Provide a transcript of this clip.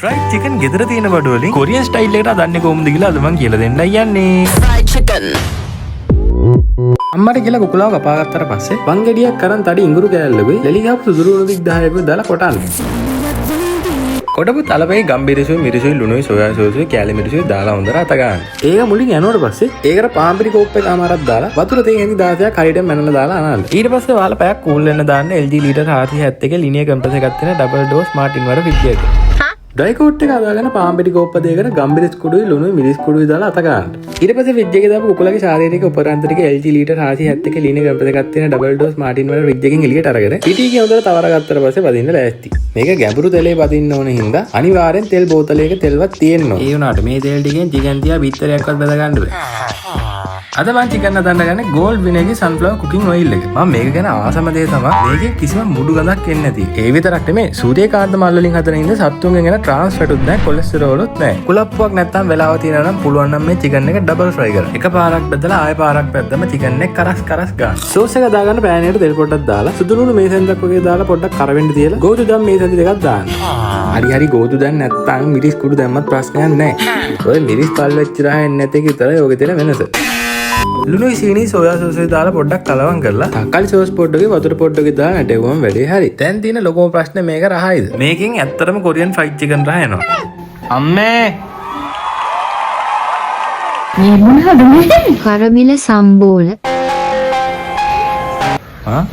fried chicken ගෙදර තියෙන බඩු වලින් කොරියන් ස්ටයිල් එකට හදන්නේ කොහොමද කියලා අද මම කියලා දෙන්නයි යන්නේ. fried chicken. අම්මට කියලා කුකුලාව කපා ගත්තට පස්සේ වංගෙඩියක් කරන් තඩි ඉඟුරු කෑල්ලකුයි ලෙලි ගහපු සුදුරු උණු දික් 10කුයි දාලා කොටන්න. කොටපු තලපේ ගම්බිරිසුයි මිරිසුයි ලුණුයි සෝයා සෝසුයි කෑලි මිරිසුයි දාලා හොඳට අත ගන්න. ඒක මුලින් යනකොට පස්සේ ඒකට පාම්පිරි කෝප් එක අමාරක් දාලා වතුර තේ ඇඳි 16ක් හරියට මැනලා දාලා අනන්න. ඊට පස්සේ ඔයාලා පැයක් කූල් වෙන්න දාන්න LG ලීටර් 471 ලිනියර් කම්ප්‍රෙසර් එකක් තියෙන ඩබල් ඩෝස් මාටින් වල ෆ්‍රිජ් එක. ඩ්‍රයි කෝට් එක අදාගෙන පාම්පිරි කෝප්ප දෙකකට ගම්බිරිස් කුඩුයි ලුණුයි මිරිස් කුඩුයි දාලා අත ගන්න. ඊට පස්සේ ෆ්‍රිජ් එකේ දාපු කුකුලගේ ශාරීරික උපකරණ ටික LG ලීටර් 471 ලිනියර් කම්ප්‍රෙසර් එකක් තියෙන ඩබල් ඩෝස් මාටින් වල ෆ්‍රිජ් එකෙන් එළියට අරගෙන පිටියේ හොඳට තවර ගත්තට පස්සේ වදින්න ලෑස්ති. මේක ගැඹුරු තෙලේ වදින්න ඕන හින්දා අනිවාර්යෙන් තෙල් බෝතලයක තෙල්වත් තියෙන්න ඕන. ඒ වුණාට මේ තෙල් ටිකෙන් චිකන් තියා බිත්තරයක්වත් බෙද ගන්න බෑ. අද මම චිකන් හදන්න ගන්නේ ගෝල්ඩ් විනේගි සන්ෆ්ලවර් කුකින් ඔයිල් එක. මම මේක ගැන ආසම දේ තමයි මේකේ කිසිම මුඩු ගඳක් එන්නේ නැති. ඒ විතරක් නෙමෙයි සූර්යකාන්ත මල් වලින් හදන ඉඳ සත්තුන්ගෙන් එන ට්‍රාන්ස් ෆැටුත් නැහැ කොලෙස්ටරෝලුත් නැහැ. කුලප්පුවක් නැත්තම් වෙලාව තියෙනවා නම් පුළුවන් නම් මේ චිකන් එක ඩබල් ෆ්‍රයි කරන්න. එක පාරක් බෙදලා ආයෙ පාරක් බෙද්දම චිකන් එක කරස් ගන්න. සෝස් එක දාගන්න පෑන් එකට තෙල් පොඩ්ඩක් දාලා සුදුලුණු මේසෙන්දක් වගේ දාලා පොඩ්ඩක් කරවෙන්න තියලා ගෝතු දැන් මේසෙන්ද දෙකක් දාන්න. හරි ගෝතු දැන් නැත්තම් මිරිස් කුඩු දැම්මත් ප්‍රශ්නයක් නැහැ. ඔය මිරිස් පල් වෙච්ච රහ එන්නේ නැති එක විතරයි ඔගේ තියෙන වෙනස. ලුණුයි සීනි සෝයා සෝස් එක දාලා පොඩ්ඩක් කලවම් කරලා තක්කාලි සෝස් පොඩ්ඩකේ වතුර පොඩ්ඩකේ දාලා නැටෙවුවම වැඩේ හරි. දැන් තියෙන ලොකම ප්‍රශ්නේ මේක රහයිද? මේකෙන් ඇත්තටම කොරියන් ෆ්‍රයිඩ් චිකන් රහ එනවා. අම්මේ මේ මොනවද මේ? කරමිල සම්බෝල. ආ